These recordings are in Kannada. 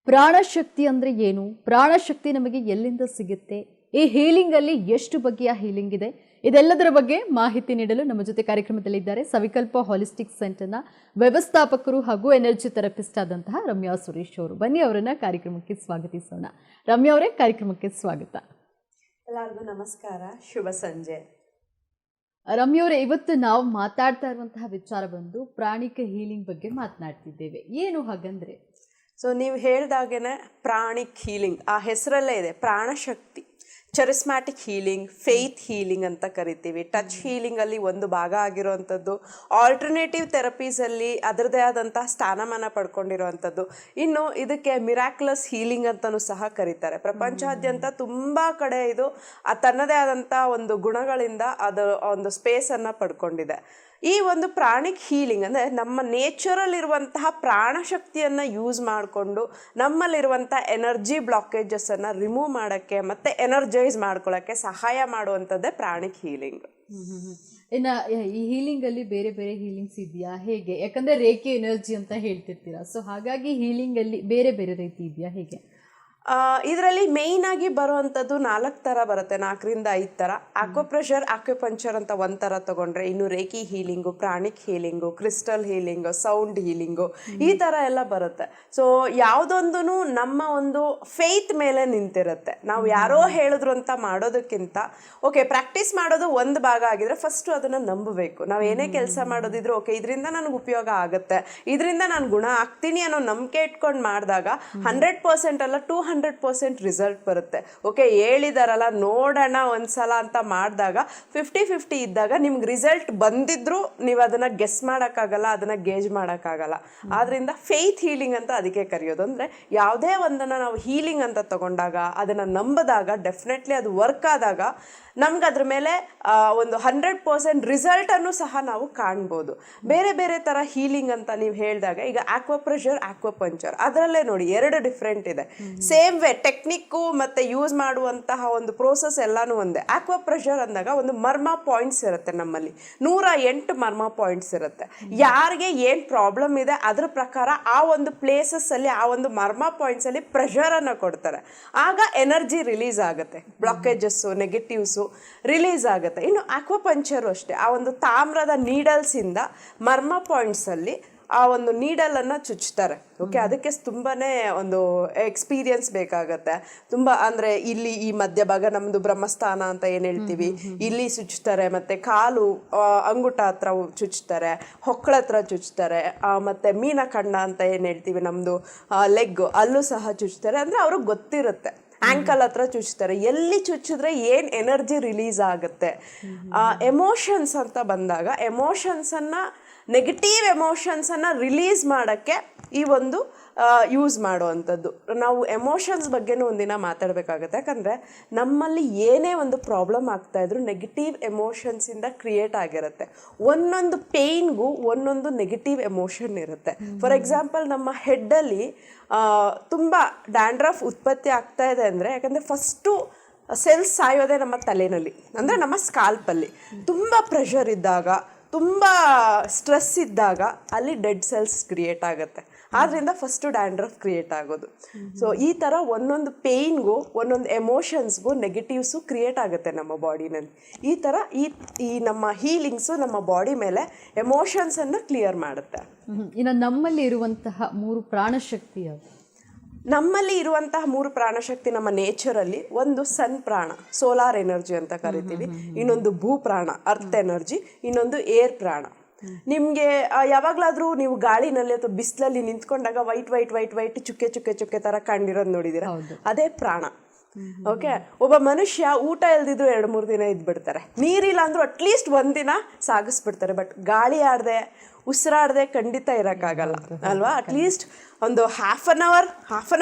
ಪ್ರಾಣಶಕ್ತಿ ಅಂದ್ರೆ ಏನು? ಪ್ರಾಣಶಕ್ತಿ ನಮಗೆ ಎಲ್ಲಿಂದ ಸಿಗುತ್ತೆ? ಈ ಹೀಲಿಂಗ್ ಅಲ್ಲಿ ಎಷ್ಟು ಬಗೆಯ ಹೀಲಿಂಗ್ ಇದೆ? ಇದೆಲ್ಲದರ ಬಗ್ಗೆ ಮಾಹಿತಿ ನೀಡಲು ನಮ್ಮ ಜೊತೆ ಕಾರ್ಯಕ್ರಮದಲ್ಲಿ ಇದ್ದಾರೆ ಸವಿಕಲ್ಪ ಹಾಲಿಸ್ಟಿಕ್ ಸೆಂಟರ್ನ ವ್ಯವಸ್ಥಾಪಕರು ಹಾಗೂ ಎನರ್ಜಿ ಥೆರಪಿಸ್ಟ್ ಆದಂತಹ ರಮ್ಯಾ ಸುರೇಶ್ ಅವರು. ಬನ್ನಿ ಅವರನ್ನ ಕಾರ್ಯಕ್ರಮಕ್ಕೆ ಸ್ವಾಗತಿಸೋಣ. ರಮ್ಯಾ ಅವರೇ, ಕಾರ್ಯಕ್ರಮಕ್ಕೆ ಸ್ವಾಗತ. ಎಲ್ಲರಿಗೂ ನಮಸ್ಕಾರ, ಶುಭ ಸಂಜೆ. ರಮ್ಯಾ ಅವರೇ, ಇವತ್ತು ನಾವು ಮಾತಾಡ್ತಾ ಇರುವಂತಹ ವಿಚಾರ ಬಂದು ಪ್ರಾಣಿಕ ಹೀಲಿಂಗ್ ಬಗ್ಗೆ ಮಾತನಾಡ್ತಿದ್ದೇವೆ. ಏನು ಹಾಗಂದ್ರೆ? ಸೊ ನೀವು ಹೇಳ್ದಾಗೇನೆ ಪ್ರಾಣಿಕ್ ಹೀಲಿಂಗ್ ಆ ಹೆಸರಲ್ಲೇ ಇದೆ, ಪ್ರಾಣಶಕ್ತಿ. ಚರಿಸ್ಮ್ಯಾಟಿಕ್ ಹೀಲಿಂಗ್, ಫೇತ್ ಹೀಲಿಂಗ್ ಅಂತ ಕರಿತೀವಿ. ಟಚ್ ಹೀಲಿಂಗಲ್ಲಿ ಒಂದು ಭಾಗ ಆಗಿರುವಂಥದ್ದು, ಆಲ್ಟರ್ನೇಟಿವ್ ಥೆರಪೀಸಲ್ಲಿ ಅದರದೇ ಆದಂತಹ ಸ್ಥಾನಮಾನ ಪಡ್ಕೊಂಡಿರುವಂಥದ್ದು. ಇನ್ನು ಇದಕ್ಕೆ ಮಿರಾಕ್ಯುಲಸ್ ಹೀಲಿಂಗ್ ಅಂತಲೂ ಸಹ ಕರೀತಾರೆ. ಪ್ರಪಂಚಾದ್ಯಂತ ತುಂಬ ಕಡೆ ಇದು ತನ್ನದೇ ಆದಂಥ ಒಂದು ಗುಣಗಳಿಂದ ಅದು ಒಂದು ಸ್ಪೇಸನ್ನು ಪಡ್ಕೊಂಡಿದೆ. ಈ ಒಂದು ಪ್ರಾಣಿಕ್ ಹೀಲಿಂಗ್ ಅಂದರೆ ನಮ್ಮ ನೇಚರಲ್ಲಿರುವಂತಹ ಪ್ರಾಣಶಕ್ತಿಯನ್ನು ಯೂಸ್ ಮಾಡಿಕೊಂಡು ನಮ್ಮಲ್ಲಿರುವಂಥ ಎನರ್ಜಿ ಬ್ಲಾಕೇಜಸ್ಸನ್ನು ರಿಮೂವ್ ಮಾಡೋಕ್ಕೆ ಮತ್ತು ಎನರ್ಜೈಸ್ ಮಾಡ್ಕೊಳ್ಳೋಕ್ಕೆ ಸಹಾಯ ಮಾಡುವಂಥದ್ದೇ ಪ್ರಾಣಿಕ್ ಹೀಲಿಂಗ್. ಇನ್ನು ಈ ಹೀಲಿಂಗ್ ಅಲ್ಲಿ ಬೇರೆ ಬೇರೆ ಹೀಲಿಂಗ್ಸ್ ಇದೆಯಾ, ಹೇಗೆ? ಯಾಕಂದ್ರೆ ರೇಖೆ ಎನರ್ಜಿ ಅಂತ ಹೇಳ್ತಿರ್ತೀರಾ, ಸೊ ಹಾಗಾಗಿ ಹೀಲಿಂಗ್ ಅಲ್ಲಿ ಬೇರೆ ಬೇರೆ ರೀತಿ ಇದೆಯಾ, ಹೇಗೆ? ಇದರಲ್ಲಿ ಮೇಯ್ನ್ ಆಗಿ ಬರುವಂಥದ್ದು 4 ಥರ ಬರುತ್ತೆ, 4ರಿಂದ 5 ಥರ. ಆಕ್ವಾಪ್ರೆಷರ್, ಆಕ್ಯುಪಂಕ್ಚರ್ ಅಂತ ಒಂದು ಥರ ತೊಗೊಂಡ್ರೆ, ಇನ್ನು reiki healing, pranic healing, crystal healing, sound healing, ಈ ಥರ ಎಲ್ಲ ಬರುತ್ತೆ. ಸೊ ಯಾವುದೊಂದು ನಮ್ಮ ಒಂದು ಫೇತ್ ಮೇಲೆ ನಿಂತಿರುತ್ತೆ. ನಾವು ಯಾರೋ ಹೇಳಿದ್ರು ಅಂತ ಮಾಡೋದಕ್ಕಿಂತ ಓಕೆ, ಪ್ರಾಕ್ಟೀಸ್ ಮಾಡೋದು ಒಂದು ಭಾಗ ಆಗಿದ್ರೆ ಫಸ್ಟು ಅದನ್ನು ನಂಬಬೇಕು. ನಾವು ಏನೇ ಕೆಲಸ ಮಾಡೋದಿದ್ರು ಓಕೆ, ಇದರಿಂದ ನನಗೆ ಉಪಯೋಗ ಆಗುತ್ತೆ, ಇದರಿಂದ ನಾನು ಗುಣ ಆಗ್ತೀನಿ ಅನ್ನೋ ನಂಬಿಕೆ ಇಟ್ಕೊಂಡು ಮಾಡಿದಾಗ 100% ಅಲ್ಲ 200% ರಿಸಲ್ಟ್ ಬರುತ್ತೆ. ಓಕೆ, ಹೇಳಿದಾರಲ್ಲ ನೋಡೋಣ ಒಂದ್ಸಲ ಅಂತ ಮಾಡಿದಾಗ 50-50 ಇದ್ದಾಗ ನಿಮ್ಗೆ ರಿಸಲ್ಟ್ ಬಂದಿದ್ರು ನೀವು ಅದನ್ನು ಗೆಸ್ ಮಾಡೋಕ್ಕಾಗಲ್ಲ, ಅದನ್ನು ಗೇಜ್ ಮಾಡೋಕ್ಕಾಗಲ್ಲ. ಆದ್ದರಿಂದ ಫೇತ್ ಹೀಲಿಂಗ್ ಅಂತ ಅದಕ್ಕೆ ಕರೆಯೋದು. ಅಂದರೆ ಯಾವುದೇ ಒಂದನ್ನು ನಾವು ಹೀಲಿಂಗ್ ಅಂತ ತಗೊಂಡಾಗ ಅದನ್ನು ನಂಬಿದಾಗ ಡೆಫಿನೆಟ್ಲಿ ಅದು ವರ್ಕ್ ಆದಾಗ ನಮ್ಗೆ ಅದ್ರ ಮೇಲೆ ಒಂದು 100% ರಿಸಲ್ಟನ್ನು ಸಹ ನಾವು ಕಾಣ್ಬೋದು. ಬೇರೆ ಬೇರೆ ಥರ ಹೀಲಿಂಗ್ ಅಂತ ನೀವು ಹೇಳಿದಾಗ, ಈಗ ಆಕ್ವಾಪ್ರೆಷರ್, ಆಕ್ವಾಪಂಕ್ಚರ್, ಅದರಲ್ಲೇ ನೋಡಿ 2 ಡಿಫ್ರೆಂಟ್ ಇದೆ. ಸೇಮ್ ವೇ ಟೆಕ್ನಿಕ್ಕು ಮತ್ತು ಯೂಸ್ ಮಾಡುವಂತಹ ಒಂದು ಪ್ರೋಸೆಸ್ ಎಲ್ಲನೂ ಒಂದೇ. ಆಕ್ವಾಪ್ರೆಷರ್ ಅಂದಾಗ ಒಂದು ಮರ್ಮ ಪಾಯಿಂಟ್ಸ್ ಇರುತ್ತೆ, ನಮ್ಮಲ್ಲಿ 108 ಮರ್ಮ ಪಾಯಿಂಟ್ಸ್ ಇರುತ್ತೆ. ಯಾರಿಗೆ ಏನು ಪ್ರಾಬ್ಲಮ್ ಇದೆ ಅದ್ರ ಪ್ರಕಾರ ಆ ಒಂದು ಪ್ಲೇಸಸ್ಸಲ್ಲಿ, ಆ ಒಂದು ಮರ್ಮ ಪಾಯಿಂಟ್ಸಲ್ಲಿ ಪ್ರೆಷರನ್ನು ಕೊಡ್ತಾರೆ. ಆಗ ಎನರ್ಜಿ ರಿಲೀಸ್ ಆಗುತ್ತೆ, ಬ್ಲಾಕೇಜಸ್ಸು, ನೆಗೆಟಿವ್ಸು ರಿಲೀಸ್ ಆಗುತ್ತೆ. ಇನ್ನು ಆಕ್ವಾಪಂಕ್ಚರು ಅಷ್ಟೇ, ಆ ಒಂದು ತಾಮ್ರದ ನೀಡಲ್ಸಿಂದ ಮರ್ಮ ಪಾಯಿಂಟ್ಸಲ್ಲಿ ಆ ಒಂದು ನೀಡಲನ್ನು ಚುಚ್ತಾರೆ. ಓಕೆ, ಅದಕ್ಕೆ ತುಂಬಾ ಒಂದು ಎಕ್ಸ್ಪೀರಿಯನ್ಸ್ ಬೇಕಾಗತ್ತೆ. ತುಂಬ ಅಂದರೆ ಇಲ್ಲಿ ಈ ಮಧ್ಯಭಾಗ ನಮ್ಮದು ಬ್ರಹ್ಮಸ್ಥಾನ ಅಂತ ಏನು ಹೇಳ್ತೀವಿ, ಇಲ್ಲಿ ಚುಚ್ತಾರೆ, ಮತ್ತು ಕಾಲು ಅಂಗುಟ ಹತ್ರ ಚುಚ್ತಾರೆ, ಹೊಕ್ಕಳ ಹತ್ರ ಚುಚ್ತಾರೆ, ಮತ್ತು ಮೀನಖಂಡ ಅಂತ ಏನು ಹೇಳ್ತೀವಿ ನಮ್ಮದು ಲೆಗ್, ಅಲ್ಲೂ ಸಹ ಚುಚ್ತಾರೆ. ಅಂದರೆ ಅವ್ರಿಗೆ ಗೊತ್ತಿರುತ್ತೆ. ಆ್ಯಂಕಲ್ ಹತ್ರ ಚುಚ್ತಾರೆ, ಎಲ್ಲಿ ಚುಚ್ಚಿದ್ರೆ ಏನು ಎನರ್ಜಿ ರಿಲೀಸ್ ಆಗುತ್ತೆ. ಎಮೋಷನ್ಸ್ ಅಂತ ಬಂದಾಗ ಎಮೋಷನ್ಸನ್ನು, ನೆಗೆಟಿವ್ ಎಮೋಷನ್ಸನ್ನು ರಿಲೀಸ್ ಮಾಡೋಕ್ಕೆ ಈ ಒಂದು ಯೂಸ್ ಮಾಡುವಂಥದ್ದು. ನಾವು ಎಮೋಷನ್ಸ್ ಬಗ್ಗೆನೂ ಒಂದಿನ ಮಾತಾಡಬೇಕಾಗತ್ತೆ. ಯಾಕಂದರೆ ನಮ್ಮಲ್ಲಿ ಏನೇ ಒಂದು ಪ್ರಾಬ್ಲಮ್ ಆಗ್ತಾಯಿದ್ರು ನೆಗೆಟಿವ್ ಎಮೋಷನ್ಸಿಂದ ಕ್ರಿಯೇಟ್ ಆಗಿರುತ್ತೆ. ಒಂದೊಂದು ಪೇಯ್ನ್ಗೂ ಒಂದೊಂದು ನೆಗೆಟಿವ್ ಎಮೋಷನ್ ಇರುತ್ತೆ. ಫಾರ್ ಎಕ್ಸಾಂಪಲ್, ನಮ್ಮ ಹೆಡ್ಡಲ್ಲಿ ತುಂಬ ಡ್ಯಾಂಡ್ರಫ್ ಉತ್ಪತ್ತಿ ಆಗ್ತಾ ಇದೆ ಅಂದರೆ, ಯಾಕಂದರೆ ಫಸ್ಟು ಸೆಲ್ಸ್ ಸಾಯೋದೇ ನಮ್ಮ ತಲೆಯಲ್ಲಿ, ಅಂದರೆ ನಮ್ಮ ಸ್ಕಾಲ್ಪಲ್ಲಿ. ತುಂಬ ಪ್ರೆಷರ್ ಇದ್ದಾಗ, ತುಂಬ ಸ್ಟ್ರೆಸ್ ಇದ್ದಾಗ ಅಲ್ಲಿ ಡೆಡ್ ಸೆಲ್ಸ್ ಕ್ರಿಯೇಟ್ ಆಗುತ್ತೆ. ಆದ್ದರಿಂದ ಫಸ್ಟು ಡ್ಯಾಂಡ್ರಫ್ ಕ್ರಿಯೇಟ್ ಆಗೋದು. ಸೊ ಈ ಥರ ಒಂದೊಂದು ಪೇಯ್ನ್ಗೂ ಒಂದೊಂದು ಎಮೋಷನ್ಸ್ಗೂ ನೆಗೆಟಿವ್ಸು ಕ್ರಿಯೇಟ್ ಆಗುತ್ತೆ ನಮ್ಮ ಬಾಡಿನಲ್ಲಿ. ಈ ಥರ ಈ ನಮ್ಮ ಹೀಲಿಂಗ್ಸು ನಮ್ಮ ಬಾಡಿ ಮೇಲೆ ಎಮೋಷನ್ಸನ್ನು ಕ್ಲಿಯರ್ ಮಾಡುತ್ತೆ. ಇನ್ನು ನಮ್ಮಲ್ಲಿ ಇರುವಂತಹ 3 ಪ್ರಾಣಶಕ್ತಿ ಯಾವುದು? ನಮ್ಮಲ್ಲಿ ಇರುವಂತಹ 3 ಪ್ರಾಣಶಕ್ತಿ ನಮ್ಮ ನೇಚರಲ್ಲಿ, ಒಂದು ಸನ್ ಪ್ರಾಣ, ಸೋಲಾರ್ ಎನರ್ಜಿ ಅಂತ ಕರಿತೀವಿ, ಇನ್ನೊಂದು ಭೂ ಪ್ರಾಣ, ಅರ್ತ್ ಎನರ್ಜಿ, ಇನ್ನೊಂದು ಏರ್ ಪ್ರಾಣ. ನಿಮಗೆ ಯಾವಾಗಲಾದರೂ ನೀವು ಗಾಳಿನಲ್ಲಿ ಅಥವಾ ಬಿಸಿಲಲ್ಲಿ ನಿಂತ್ಕೊಂಡಾಗ ವೈಟ್ ವೈಟ್ ವೈಟ್ ವೈಟ್ ಚುಕ್ಕೆ ಚುಕ್ಕೆ ಚುಕ್ಕೆ ಥರ ಕಂಡಿರೋದು ನೋಡಿದ್ದೀರಾ? ಅದೇ ಪ್ರಾಣ. ಓಕೆ, ಒಬ್ಬ ಮನುಷ್ಯ ಊಟ ಇಲ್ದಿದ್ರು 2-3 ದಿನ ಇದ್ಬಿಡ್ತಾರೆ, ನೀರಿಲ್ಲ ಅಂದರೂ ಅಟ್ಲೀಸ್ಟ್ 1 ದಿನ ಸಾಗಿಸ್ಬಿಡ್ತಾರೆ. ಬಟ್ ಗಾಳಿ ಆಡದೆ, ಉಸಿರಾಡದೆ ಖಂಡಿತ ಇರೋಕ್ಕಾಗಲ್ಲ ಅಲ್ವಾ? ಅಟ್ಲೀಸ್ಟ್ ಒಂದು ಹಾಫ್ ಅನ್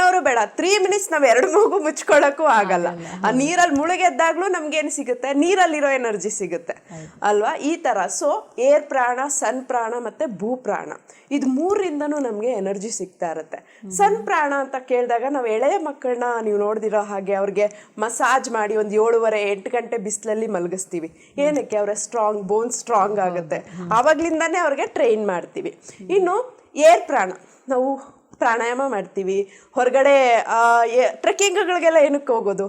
ಅವರು ಬೇಡ, 3 ಮಿನಿಟ್ಸ್ ನಾವು 2 ಮೂಗು ಮುಚ್ಕೊಳ್ಳೋಕ್ಕೂ ಆಗಲ್ಲ. ಆ ನೀರಲ್ಲಿ ಮುಳುಗೆದ್ದಾಗ್ಲೂ ನಮ್ಗೇನು ಸಿಗುತ್ತೆ? ನೀರಲ್ಲಿರೋ ಎನರ್ಜಿ ಸಿಗುತ್ತೆ ಅಲ್ವಾ? ಈ ಥರ. ಸೊ ಏರ್ ಪ್ರಾಣ, ಸನ್ ಪ್ರಾಣ ಮತ್ತು ಭೂ ಪ್ರಾಣ, ಇದು 3ರಿಂದನೂ ನಮಗೆ ಎನರ್ಜಿ ಸಿಗ್ತಾ ಇರುತ್ತೆ. ಸನ್ ಪ್ರಾಣ ಅಂತ ಕೇಳಿದಾಗ ನಾವು ಎಳೆಯ ಮಕ್ಕಳನ್ನ ನೀವು ನೋಡ್ದಿರೋ ಹಾಗೆ ಅವ್ರಿಗೆ ಮಸಾಜ್ ಮಾಡಿ ಒಂದು 7:30-8 ಗಂಟೆ ಬಿಸಿಲಲ್ಲಿ ಮಲಗಿಸ್ತೀವಿ. ಏನಕ್ಕೆ? ಅವರ ಬೋನ್ ಸ್ಟ್ರಾಂಗ್ ಆಗುತ್ತೆ. ಆವಾಗ್ಲಿಂದಾನೇ ಅವ್ರಿಗೆ ಟ್ರೈನ್ ಮಾಡ್ತೀವಿ. ಇನ್ನು ಏರ್ ಪ್ರಾಣ, ನಾವು ಪ್ರಾಣಾಯಾಮ ಮಾಡ್ತೀವಿ. ಹೊರಗಡೆ ಟ್ರೆಕ್ಕಿಂಗ್ಗಳಿಗೆಲ್ಲ ಏನಕ್ಕೆ ಹೋಗೋದು?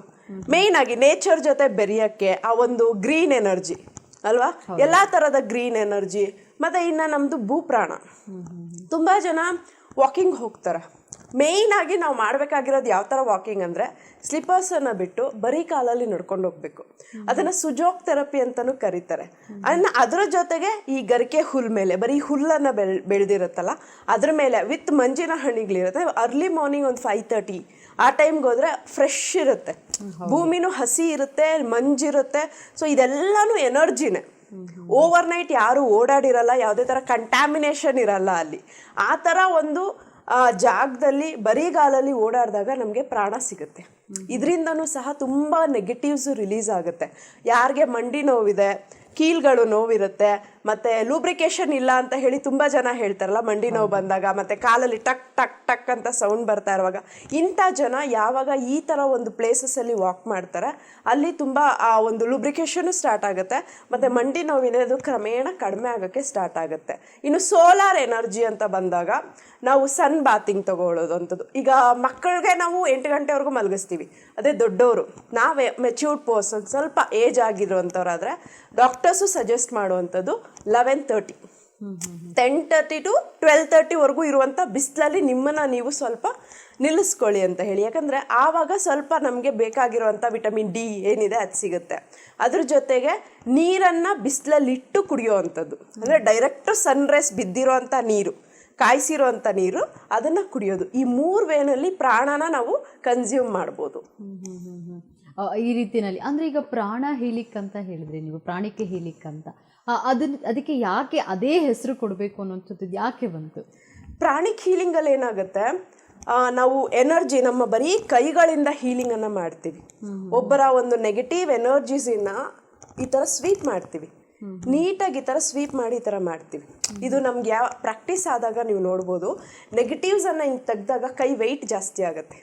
ಮೇಯ್ನ್ ಆಗಿ ನೇಚರ್ ಜೊತೆ ಬೆರೆಯೋಕ್ಕೆ, ಆ ಒಂದು ಗ್ರೀನ್ ಎನರ್ಜಿ ಅಲ್ವಾ, ಎಲ್ಲ ಥರದ ಗ್ರೀನ್ ಎನರ್ಜಿ. ಮತ್ತು ಇನ್ನು ನಮ್ಮದು ಭೂಪ್ರಾಣ. ತುಂಬ ಜನ ವಾಕಿಂಗ್ ಹೋಗ್ತಾರೆ. ಮೇಯ್ನ್ ಆಗಿ ನಾವು ಮಾಡಬೇಕಾಗಿರೋದು ಯಾವ ಥರ ವಾಕಿಂಗ್ ಅಂದರೆ, ಸ್ಲಿಪ್ಪರ್ಸನ್ನು ಬಿಟ್ಟು ಬರೀ ಕಾಲಲ್ಲಿ ನಡ್ಕೊಂಡು ಹೋಗ್ಬೇಕು. ಅದನ್ನು ಸುಜೋಗ್ ಥೆರಪಿ ಅಂತಲೂ ಕರೀತಾರೆ. ಅದರ ಜೊತೆಗೆ ಈ ಗರಿಕೆ ಹುಲ್ ಮೇಲೆ ಬರೀ ಹುಲ್ಲನ್ನು ಬೆಳೆದಿರುತ್ತಲ್ಲ ಅದ್ರ ಮೇಲೆ ವಿತ್ ಮಂಜಿನ ಹಣ್ಣಿಗಳಿರುತ್ತೆ. ಅರ್ಲಿ ಮಾರ್ನಿಂಗ್ ಒಂದು 5:30 ಆ ಟೈಮ್ಗೆ ಹೋದರೆ ಫ್ರೆಶ್ ಇರುತ್ತೆ, ಭೂಮಿನೂ ಹಸಿ ಇರುತ್ತೆ, ಮಂಜಿರುತ್ತೆ. ಸೊ ಇದೆಲ್ಲನೂ ಎನರ್ಜಿನೇ. ಓವರ್ನೈಟ್ ಯಾರು ಓಡಾಡಿರಲ್ಲ, ಯಾವುದೇ ಥರ ಕಂಟ್ಯಾಮಿನೇಷನ್ ಇರಲ್ಲ ಅಲ್ಲಿ. ಆ ಥರ ಒಂದು ಜಾಗದಲ್ಲಿ ಬರಿಗಾಲಲ್ಲಿ ಓಡಾಡಿದಾಗ ನಮಗೆ ಪ್ರಾಣ ಸಿಗುತ್ತೆ. ಇದರಿಂದನೂ ಸಹ ತುಂಬ ನೆಗೆಟಿವ್ಸು ರಿಲೀಸ್ ಆಗುತ್ತೆ. ಯಾರಿಗೆ ಮಂಡಿ ನೋವಿದೆ, ಕೀಲ್ಗಳು ನೋವಿರುತ್ತೆ, ಮತ್ತು ಲೂಬ್ರಿಕೇಶನ್ ಇಲ್ಲ ಅಂತ ಹೇಳಿ ತುಂಬ ಜನ ಹೇಳ್ತಾರಲ್ಲ ಮಂಡಿ ನೋವು ಬಂದಾಗ, ಮತ್ತು ಕಾಲಲ್ಲಿ ಟಕ್ ಟಕ್ ಟಕ್ ಅಂತ ಸೌಂಡ್ ಬರ್ತಾ ಇರುವಾಗ, ಇಂಥ ಜನ ಯಾವಾಗ ಈ ಥರ ಒಂದು ಪ್ಲೇಸಸ್ಸಲ್ಲಿ ವಾಕ್ ಮಾಡ್ತಾರೆ ಅಲ್ಲಿ ತುಂಬ ಆ ಒಂದು ಲೂಬ್ರಿಕೇಶನು ಸ್ಟಾರ್ಟ್ ಆಗುತ್ತೆ, ಮತ್ತು ಮಂಡಿ ನೋವಿನದು ಕ್ರಮೇಣ ಕಡಿಮೆ ಆಗೋಕ್ಕೆ ಸ್ಟಾರ್ಟ್ ಆಗುತ್ತೆ. ಇನ್ನು ಸೋಲಾರ್ ಎನರ್ಜಿ ಅಂತ ಬಂದಾಗ ನಾವು ಸನ್ ಬಾತಿಂಗ್ ತಗೊಳ್ಳೋದು ಅಂಥದ್ದು. ಈಗ ಮಕ್ಕಳಿಗೆ ನಾವು 8 ಗಂಟೆವರೆಗೂ ಮಲಗಿಸ್ತೀವಿ. ಅದೇ ದೊಡ್ಡವರು, ನಾವೇ ಮೆಚ್ಯೂರ್ಡ್ ಪರ್ಸನ್, ಸ್ವಲ್ಪ ಏಜ್ ಆಗಿರುವಂಥವ್ರಾದರೆ ಡಾಕ್ಟರ್ಸು ಸಜೆಸ್ಟ್ ಮಾಡುವಂಥದ್ದು 11:30, 10:30 to 12:30ವರೆಗೂ ಇರುವಂಥ ಬಿಸಿಲಲ್ಲಿ ನಿಮ್ಮನ್ನು ನೀವು ಸ್ವಲ್ಪ ನಿಲ್ಲಿಸ್ಕೊಳ್ಳಿ ಅಂತ ಹೇಳಿ. ಯಾಕಂದರೆ ಆವಾಗ ಸ್ವಲ್ಪ ನಮಗೆ ಬೇಕಾಗಿರುವಂಥ ವಿಟಮಿನ್ ಡಿ ಏನಿದೆ ಅದು ಸಿಗುತ್ತೆ. ಅದ್ರ ಜೊತೆಗೆ ನೀರನ್ನು ಬಿಸಿಲಲ್ಲಿಟ್ಟು ಕುಡಿಯೋ ಅಂಥದ್ದು, ಅಂದರೆ ಡೈರೆಕ್ಟು ಸನ್ರೈಸ್ ಬಿದ್ದಿರೋ ಅಂಥ ನೀರು, ಕಾಯಿಸಿರೋ ಅಂಥ ನೀರು, ಅದನ್ನು ಕುಡಿಯೋದು. ಈ 3 ವೇನಲ್ಲಿ ಪ್ರಾಣನ ನಾವು ಕನ್ಸ್ಯೂಮ್ ಮಾಡ್ಬೋದು. ಈ ರೀತಿಯಲ್ಲಿ ಅಂದರೆ ಈಗ ಪ್ರಾಣ ಹೀಲಿಕ್ ಅಂತ ಹೇಳಿದ್ರಿ ನೀವು, ಪ್ರಾಣಿಕ ಹೀಲಿಕ್ ಅಂತ, ಅದಕ್ಕೆ ಯಾಕೆ ಅದೇ ಹೆಸರು ಕೊಡಬೇಕು ಅನ್ನೋಂಥದ್ದು ಯಾಕೆ ಬಂತು? ಪ್ರಾಣಿಕ್ ಹೀಲಿಂಗಲ್ಲಿ ಏನಾಗುತ್ತೆ, ನಾವು ಎನರ್ಜಿ ನಮ್ಮ ಬರೀ ಕೈಗಳಿಂದ ಹೀಲಿಂಗನ್ನು ಮಾಡ್ತೀವಿ. ಒಬ್ಬರ ಒಂದು ನೆಗೆಟಿವ್ ಎನರ್ಜೀಸಿನ ಈ ಥರ ಸ್ವೀಪ್ ಮಾಡ್ತೀವಿ, ನೀಟಾಗಿ ಈ ಥರ ಸ್ವೀಪ್ ಮಾಡಿ ಈ ಥರ ಮಾಡ್ತೀವಿ. ಇದು ನಮ್ಗೆ ಯಾವ ಪ್ರಾಕ್ಟೀಸ್ ಆದಾಗ ನೀವು ನೋಡ್ಬೋದು, ನೆಗೆಟಿವ್ಸನ್ನು ಹಿಂಗೆ ತೆಗ್ದಾಗ ಕೈ ವೆಯ್ಟ್ ಜಾಸ್ತಿ ಆಗುತ್ತೆ,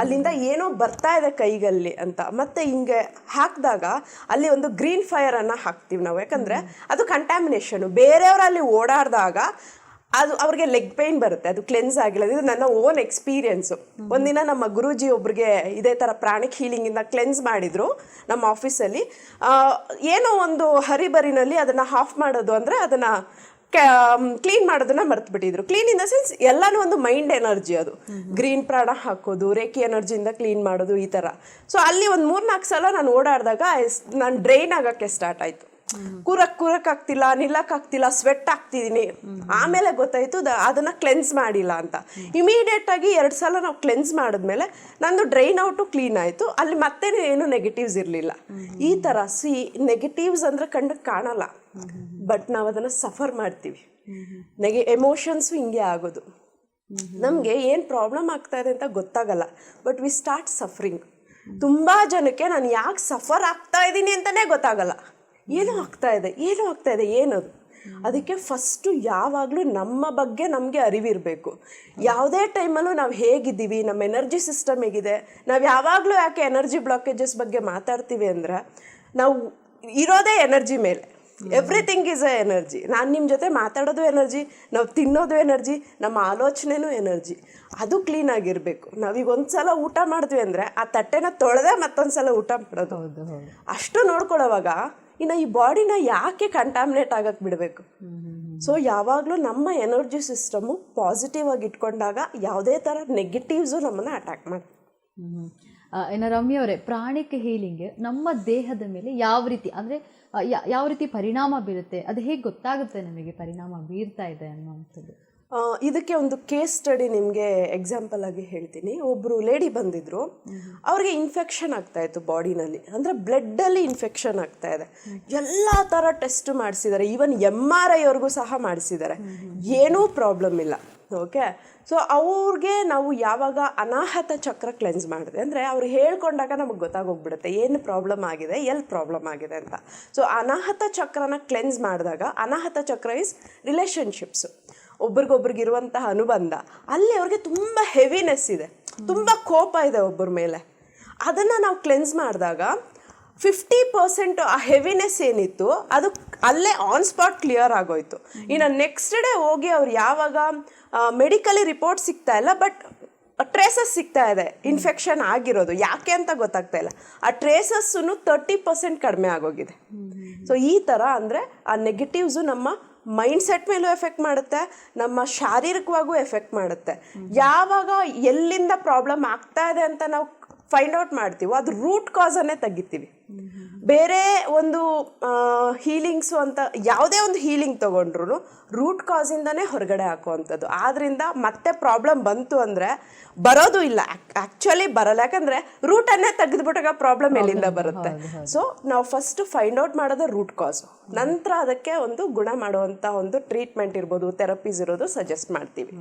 ಅಲ್ಲಿಂದ ಏನೋ ಬರ್ತಾ ಇದೆ ಕೈಗಲ್ಲಿ ಅಂತ. ಮತ್ತು ಹಿಂಗೆ ಹಾಕಿದಾಗ ಅಲ್ಲಿ ಒಂದು ಗ್ರೀನ್ ಫೈರನ್ನು ಹಾಕ್ತೀವಿ ನಾವು, ಯಾಕಂದರೆ ಅದು ಕಂಟ್ಯಾಮಿನೇಷನು. ಬೇರೆಯವರಲ್ಲಿ ಓಡಾಡಿದಾಗ ಅದು ಅವ್ರಿಗೆ ಲೆಗ್ ಪೇಯ್ನ್ ಬರುತ್ತೆ, ಅದು ಕ್ಲೆನ್ಸ್ ಆಗಿಲ್ಲ. ಇದು ನನ್ನ ಓನ್ ಎಕ್ಸ್ಪೀರಿಯೆನ್ಸು. ಒಂದಿನ ನಮ್ಮ ಗುರೂಜಿ ಒಬ್ರಿಗೆ ಇದೇ ಥರ ಪ್ರಾಣಿಕ್ ಹೀಲಿಂಗಿಂದ ಕ್ಲೆನ್ಸ್ ಮಾಡಿದರು ನಮ್ಮ ಆಫೀಸಲ್ಲಿ. ಏನೋ ಒಂದು ಹರಿಬರಿನಲ್ಲಿ ಅದನ್ನು ಹಾಫ್ ಮಾಡೋದು ಅಂದರೆ ಅದನ್ನು ಕ್ಲೀನ್ ಮಾಡೋದನ್ನ ಮರ್ತ್ಬಿಟ್ಟಿದ್ರು. ಕ್ಲೀನ್ ಇನ್ ದ ಸೆನ್ಸ್ ಎಲ್ಲನೂ ಒಂದು ಮೈಂಡ್ ಎನರ್ಜಿ, ಅದು ಗ್ರೀನ್ ಪ್ರಾಣ ಹಾಕೋದು, ರೇಖಿ ಎನರ್ಜಿಯಿಂದ ಕ್ಲೀನ್ ಮಾಡೋದು, ಈ ಥರ. ಸೊ ಅಲ್ಲಿ ಒಂದು 3-4 ಸಲ ನಾನು ಓಡಾಡಿದಾಗ ನಾನು ಡ್ರೈನ್ ಆಗೋಕ್ಕೆ ಸ್ಟಾರ್ಟ್ ಆಯಿತು. ಕೂರಕ್ಕಾಗ್ತಿಲ್ಲ, ನಿಲ್ಲಕ್ಕಾಗ್ತಿಲ್ಲ, ಸ್ವೆಟ್ ಆಗ್ತಿದ್ದೀನಿ. ಆಮೇಲೆ ಗೊತ್ತಾಯಿತು ಅದನ್ನು ಕ್ಲೆನ್ಸ್ ಮಾಡಿಲ್ಲ ಅಂತ. ಇಮಿಡಿಯೇಟಾಗಿ 2 ಸಲ ನಾವು ಕ್ಲೆನ್ಸ್ ಮಾಡಿದ್ಮೇಲೆ ನಂದು ಡ್ರೈನ್ ಔಟು ಕ್ಲೀನ್ ಆಯಿತು. ಅಲ್ಲಿ ಮತ್ತೆ ಏನು ನೆಗೆಟಿವ್ಸ್ ಇರಲಿಲ್ಲ. ಈ ಥರ ನೆಗೆಟಿವ್ಸ್ ಅಂದರೆ ಕಣ್ಣಿಗೆ ಕಾಣಲ್ಲ, ಬಟ್ ನಾವು ಅದನ್ನು ಸಫರ್ ಮಾಡ್ತೀವಿ. ಎಮೋಷನ್ಸು ಹಿಂಗೆ ಆಗೋದು. ನಮಗೆ ಏನು ಪ್ರಾಬ್ಲಮ್ ಆಗ್ತಾ ಇದೆ ಅಂತ ಗೊತ್ತಾಗಲ್ಲ, ಬಟ್ ವಿ ಸ್ಟಾರ್ಟ್ ಸಫರಿಂಗ್. ತುಂಬ ಜನಕ್ಕೆ ನಾನು ಯಾಕೆ ಸಫರ್ ಆಗ್ತಾ ಇದ್ದೀನಿ ಅಂತಲೇ ಗೊತ್ತಾಗಲ್ಲ. ಏನೋ ಆಗ್ತಾ ಇದೆ ಏನದು. ಅದಕ್ಕೆ ಫಸ್ಟು ಯಾವಾಗಲೂ ನಮ್ಮ ಬಗ್ಗೆ ನಮಗೆ ಅರಿವಿರಬೇಕು. ಯಾವುದೇ ಟೈಮಲ್ಲೂ ನಾವು ಹೇಗಿದ್ದೀವಿ, ನಮ್ಮ ಎನರ್ಜಿ ಸಿಸ್ಟಮ್ ಹೇಗಿದೆ. ನಾವು ಯಾವಾಗಲೂ ಯಾಕೆ ಎನರ್ಜಿ ಬ್ಲಾಕೇಜಸ್ ಬಗ್ಗೆ ಮಾತಾಡ್ತೀವಿ ಅಂದರೆ, ನಾವು ಇರೋದೇ ಎನರ್ಜಿ ಮೇಲೆ. Everything is a energy. ನಾನು ನಿಮ್ಮ ಜೊತೆ ಮಾತಾಡೋದು ಎನರ್ಜಿ, ನಾವು ತಿನ್ನೋದು ಎನರ್ಜಿ, ನಮ್ಮ ಆಲೋಚನೆನೂ ಎನರ್ಜಿ. ಅದು ಕ್ಲೀನಾಗಿರಬೇಕು. ನಾವೀಗ ಒಂದ್ಸಲ ಊಟ ಮಾಡಿದ್ವಿ ಅಂದರೆ ಆ ತಟ್ಟೆನ ತೊಳೆದೇ ಮತ್ತೊಂದು ಸಲ ಊಟ ಮಾಡೋದು. ಅಷ್ಟು ನೋಡ್ಕೊಳ್ಳೋವಾಗ ಇನ್ನು ಈ ಬಾಡಿನ ಯಾಕೆ ಕಂಟಾಮಿನೇಟ್ ಆಗಕ್ಕೆ ಬಿಡಬೇಕು? ಸೊ ಯಾವಾಗಲೂ ನಮ್ಮ ಎನರ್ಜಿ ಸಿಸ್ಟಮು ಪಾಸಿಟಿವ್ ಆಗಿ ಇಟ್ಕೊಂಡಾಗ ಯಾವುದೇ ಥರ ನೆಗೆಟಿವ್ಸು ನಮ್ಮನ್ನು ಅಟ್ಯಾಕ್ ಮಾಡ್ತೀವಿ. ಇನ್ನು ರಮ್ಯ ಅವರೇ, ಪ್ರಾಣಿಕ ಹೀಲಿಂಗ್ ನಮ್ಮ ದೇಹದ ಮೇಲೆ ಯಾವ ರೀತಿ, ಅಂದರೆ ಯಾವ ರೀತಿ ಪರಿಣಾಮ ಬೀರುತ್ತೆ, ಅದು ಹೇಗೆ ಗೊತ್ತಾಗುತ್ತೆ ನಮಗೆ ಪರಿಣಾಮ ಬೀರ್ತಾ ಇದೆ ಅನ್ನುವಂಥದ್ದು? ಇದಕ್ಕೆ ಒಂದು ಕೇಸ್ ಸ್ಟಡಿ ನಿಮಗೆ ಎಕ್ಸಾಂಪಲ್ ಆಗಿ ಹೇಳ್ತೀನಿ. ಒಬ್ಬರು ಲೇಡಿ ಬಂದಿದ್ರು, ಅವ್ರಿಗೆ ಇನ್ಫೆಕ್ಷನ್ ಆಗ್ತಾಯಿತ್ತು ಬಾಡಿನಲ್ಲಿ, ಅಂದರೆ ಬ್ಲಡ್ಡಲ್ಲಿ ಇನ್ಫೆಕ್ಷನ್ ಆಗ್ತಾ ಇದೆ. ಎಲ್ಲ ಥರ ಟೆಸ್ಟ್ ಮಾಡಿಸಿದ್ದಾರೆ, ಈವನ್ MRI ಅವ್ರಿಗೂ ಸಹ ಮಾಡಿಸಿದ್ದಾರೆ, ಏನೂ ಪ್ರಾಬ್ಲಮ್ ಇಲ್ಲ. ಓಕೆ, ಸೊ ಅವ್ರಿಗೆ ನಾವು ಯಾವಾಗ ಅನಾಹತ ಚಕ್ರ ಕ್ಲೆನ್ಸ್ ಮಾಡಿದೆ ಅಂದರೆ, ಅವ್ರು ಹೇಳ್ಕೊಂಡಾಗ ನಮಗೆ ಗೊತ್ತಾಗೋಗ್ಬಿಡುತ್ತೆ ಏನು ಪ್ರಾಬ್ಲಮ್ ಆಗಿದೆ, ಎಲ್ಲಿ ಪ್ರಾಬ್ಲಮ್ ಆಗಿದೆ ಅಂತ. ಸೊ ಅನಾಹತ ಚಕ್ರನ ಕ್ಲೆನ್ಸ್ ಮಾಡಿದಾಗ, ಅನಾಹತ ಚಕ್ರ ಈಸ್ ರಿಲೇಷನ್ಶಿಪ್ಸು, ಒಬ್ರಿಗೊಬ್ರಿಗಿರುವಂತಹ ಅನುಬಂಧ. ಅಲ್ಲಿ ಅವ್ರಿಗೆ ತುಂಬ ಹೆವಿನೆಸ್ ಇದೆ, ತುಂಬ ಕೋಪ ಇದೆ ಒಬ್ಬರ ಮೇಲೆ. ಅದನ್ನು ನಾವು ಕ್ಲೆನ್ಸ್ ಮಾಡಿದಾಗ 50% ಆ ಹೆವಿನೆಸ್ ಏನಿತ್ತು ಅದು ಅಲ್ಲೇ ಆನ್ ಸ್ಪಾಟ್ ಕ್ಲಿಯರ್ ಆಗೋಯ್ತು. ಇನ್ನು ನೆಕ್ಸ್ಟ್ ಡೇ ಹೋಗಿ ಅವ್ರು ಯಾವಾಗ ಮೆಡಿಕಲಿ ರಿಪೋರ್ಟ್ ಸಿಗ್ತಾ ಇಲ್ಲ, ಬಟ್ ಟ್ರೇಸಸ್ ಸಿಗ್ತಾ ಇದೆ ಇನ್ಫೆಕ್ಷನ್ ಆಗಿರೋದು, ಯಾಕೆ ಅಂತ ಗೊತ್ತಾಗ್ತಾ ಇಲ್ಲ. ಆ ಟ್ರೇಸಸ್ಸು 30% ಕಡಿಮೆ ಆಗೋಗಿದೆ. ಸೊ ಈ ಥರ ಅಂದರೆ ಆ ನೆಗೆಟಿವ್ಸು ನಮ್ಮ ಮೈಂಡ್ ಸೆಟ್ ಮೇಲೂ ಎಫೆಕ್ಟ್ ಮಾಡುತ್ತೆ, ನಮ್ಮ ಶಾರೀರಿಕವಾಗೂ ಎಫೆಕ್ಟ್ ಮಾಡುತ್ತೆ. ಯಾವಾಗ ಎಲ್ಲಿಂದ ಪ್ರಾಬ್ಲಮ್ ಆಗ್ತಾ ಇದೆ ಅಂತ ನಾವು ಫೈಂಡ್ ಔಟ್ ಮಾಡ್ತೀವೋ ಅದು ರೂಟ್ ಕಾಸನ್ನೇ ತೆಗಿತೀವಿ. ಬೇರೆ ಒಂದು ಹೀಲಿಂಗ್ಸು ಅಂತ ಯಾವುದೇ ಒಂದು ಹೀಲಿಂಗ್ ತೊಗೊಂಡ್ರು ರೂಟ್ ಕಾಸಿಂದನೇ ಹೊರಗಡೆ ಹಾಕುವಂಥದ್ದು. ಆದ್ದರಿಂದ ಮತ್ತೆ ಪ್ರಾಬ್ಲಮ್ ಬಂತು ಅಂದರೆ ಬರೋದು ಇಲ್ಲ, ಆ್ಯಕ್ಚುಲಿ ಬರಲ್ಲ. ಯಾಕಂದರೆ ರೂಟನ್ನೇ ತೆಗೆದುಬಿಟ್ಟಾಗ ಪ್ರಾಬ್ಲಮ್ ಎಲ್ಲಿಂದ ಬರುತ್ತೆ. ಸೊ ನಾವು ಫಸ್ಟ್ ಫೈಂಡ್ ಔಟ್ ಮಾಡೋದು ರೂಟ್ ಕಾಸು, ನಂತರ ಅದಕ್ಕೆ ಒಂದು ಗುಣ ಮಾಡುವಂಥ ಒಂದು ಟ್ರೀಟ್ಮೆಂಟ್ ಇರ್ಬೋದು, ಥೆರಪೀಸ್ ಇರೋದು ಸಜೆಸ್ಟ್ ಮಾಡ್ತೀವಿ.